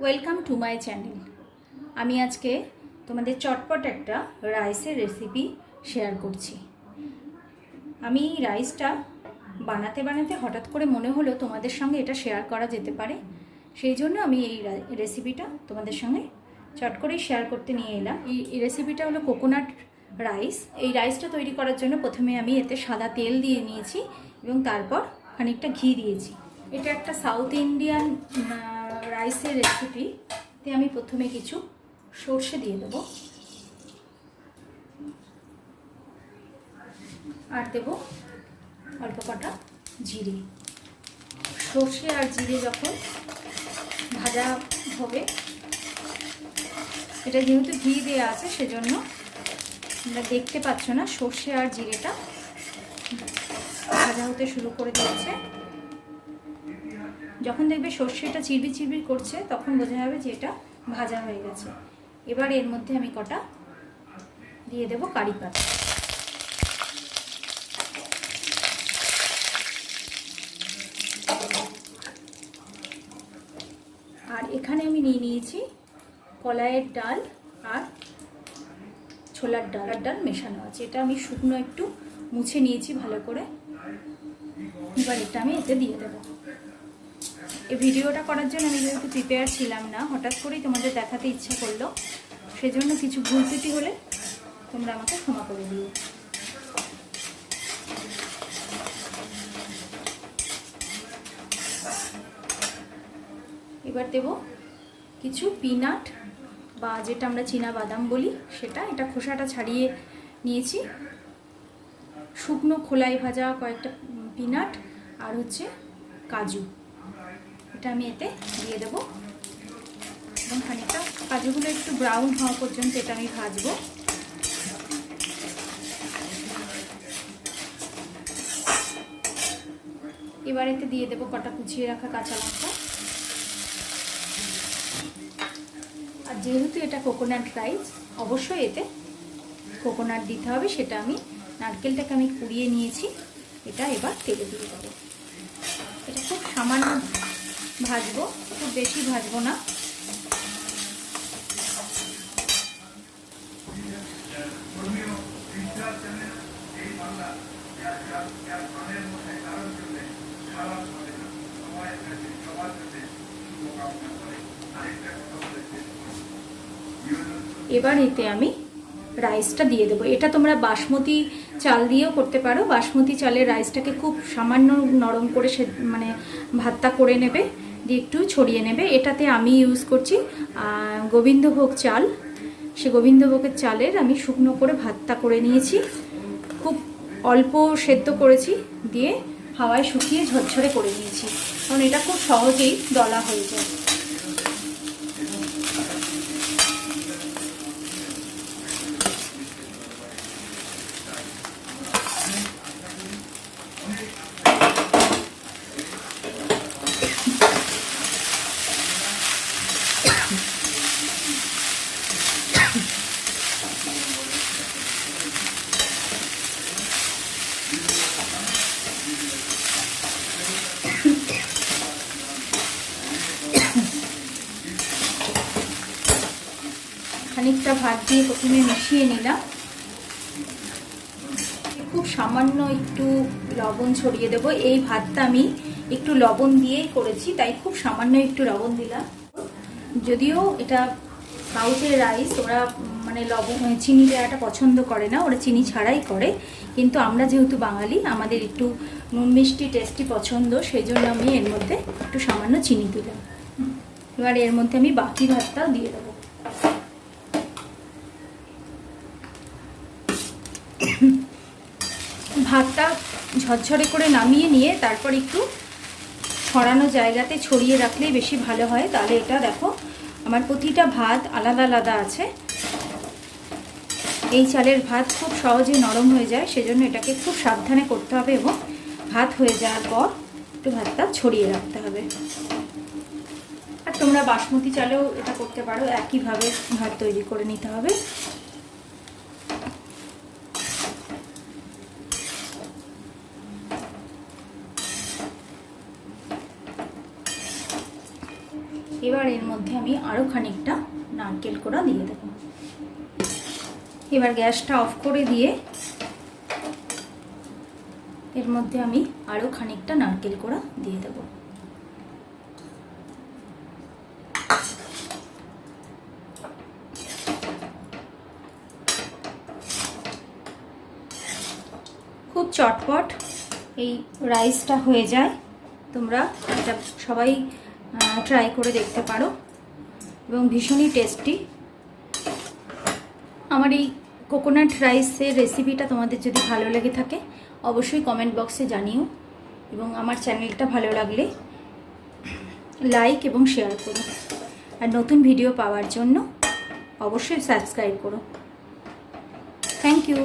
Welcome to my channel. আমি আজকে তোমাদের চটপট একটা রাইসের রেসিপি শেয়ার করছি। আমি রাইসটা বানাতে বানাতে হঠাৎ করে মনে হলো তোমাদের সঙ্গে এটা শেয়ার করা যেতে পারে, সেই জন্য আমি এই রেসিপিটা তোমাদের সঙ্গে চট করেই শেয়ার করতে নিয়ে এলাম। এই রেসিপিটা হলো কোকোনাট রাইস। এই রাইসটা তৈরি করার জন্য প্রথমে আমি এতে সাদা তেল দিয়ে নিয়েছি এবং তারপর খানিকটা ঘি দিয়েছি। এটা একটা সাউথ ইন্ডিয়ান রাইসের রেসিপিতে আমি প্রথমে কিছু সর্ষে দিয়ে দেবো আর দেবো অল্প কটা জিরে। সর্ষে আর জিরে যখন ভাজা হবে, এটা যেহেতু ঘি দেওয়া আছে সেজন্য তোমরা দেখতে পাচ্ছ না, সর্ষে আর জিরেটা ভাজা হতে শুরু করে দিয়েছে। যখন দেখবে সর্ষেটা চিরবির চিরবির করছে তখন বোঝা যাবে যে এটা ভাজা হয়ে গেছে। এবার এর মধ্যে আমি কটা দিয়ে দেবো কারি পাতা। আর এখানে আমি নিয়ে নিয়েছি কলাইয়ের ডাল আর ছোলার ডাল মেশানো আছে। এটা আমি শুকনো একটু মুছে নিয়েছি ভালো করে। এবার এটা আমি এতে দিয়ে দেবো। এই ভিডিওটা করার জন্য আমি যেহেতু প্রিপেয়ার ছিলাম না, হঠাৎ করেই তোমাদের দেখাতে ইচ্ছা করলো, সেজন্য কিছু ভুল ত্রুটি হলে তোমরা আমাকে ক্ষমা করে দিও। এবার দেব কিছু পিনাট বা যেটা আমরা চীনা বাদাম বলি সেটা। এটা খোসাটা ছাড়িয়ে নিয়েছি। শুকনো খোলাই ভাজা কয়েকটা পিনাট আর হচ্ছে কাজু, এটা আমি এতে দিয়ে দেবো এবং খানিকটা কাজুগুলো একটু ব্রাউন হওয়া পর্যন্ত এটা আমি ভাজবো। এবার এতে দিয়ে দেবো কটা কুচিয়ে রাখা কাঁচা লঙ্কা। আর যেহেতু এটা কোকোনাট রাইস, অবশ্যই এতে কোকোনাট দিতে হবে। সেটা আমি নারকেলটাকে আমি কুড়িয়ে নিয়েছি, এটা এবার তেলে দিয়ে দেবো। এটা খুব সামান্য ভাজবো, খুব বেশি ভাজবো না। এবার এতে আমি রাইসটা দিয়ে দেবো। এটা তোমরা বাসমতি চাল দিয়েও করতে পারো। বাসমতি চালের রাইসটাকে খুব সামান্য নরম করে ভাতটা করে নেবে, দিয়ে একটু ছড়িয়ে নেবে। এটাতে আমি ইউজ করছি গোবিন্দভোগ চাল। সে গোবিন্দভোগের চালের আমি শুকনো করে ভাতটা করে নিয়েছি, খুব অল্প সেদ্ধ করেছি, দিয়ে হাওয়ায় শুকিয়ে ঝরঝরে করে নিয়েছি, কারণ এটা খুব সহজেই দলা হয়ে যায়। খানিকটা ভাত দিয়ে প্রথমে মিশিয়ে নিলাম। খুব সামান্য একটু লবণ ছড়িয়ে দেবো। এই ভাতটা আমি একটু লবণ দিয়েই করেছি, তাই খুব সামান্য একটু লবণ দিলাম। যদিও এটা সাউথের রাইস, ওরা লবণ চিনি দেওয়াটা পছন্দ করে না, ওরা চিনি ছাড়াই করে। কিন্তু আমরা যেহেতু বাঙালি, আমাদের একটু নুন মিষ্টি টেস্টি পছন্দ, সেই জন্য আমি এর মধ্যে একটু সামান্য চিনি দিলাম। এবার এর মধ্যে আমি বাকি ভাতটাও দিয়ে দেবো। ভাতটা ঝরঝরে করে নামিয়ে নিয়ে তারপর একটু ছড়ানো জায়গাতে ছড়িয়ে রাখলেই বেশি ভালো হয়। তাহলে এটা দেখো আমার প্রতিটা ভাত আলাদা আলাদা আছে। এই চালের ভাত খুব সহজে নরম হয়ে যায়, সেজন্য এটাকে খুব সাবধানে করতে হবে এবং ভাত হয়ে যাওয়ার পর একটু ভাতটা ছড়িয়ে রাখতে হবে। আর তোমরা বাসমতি চালেও এটা করতে পারো, একইভাবে ভাত তৈরি করে নিতে হবে। এবার এর মধ্যে আমি আরও খানিকটা নারকেল কোড়া দিয়ে দেবো। এবার গ্যাসটা অফ করে দিয়ে এর মধ্যে আমি আরও খানিকটা নারকেল কোড়া দিয়ে দেবো। খুব চটপট এই রাইসটা হয়ে যায়। তোমরা এটা সবাই ট্রাই করে দেখতে পারো এবং ভীষণই টেস্টি। আমার এই কোকোনাট রাইসের রেসিপিটা তোমাদের যদি ভালো লেগে থাকে অবশ্যই কমেন্ট বক্সে জানিও, এবং আমার চ্যানেলটা ভালো লাগলে লাইক এবং শেয়ার করো, আর নতুন ভিডিও পাওয়ার জন্য অবশ্যই সাবস্ক্রাইব করো। Thank you.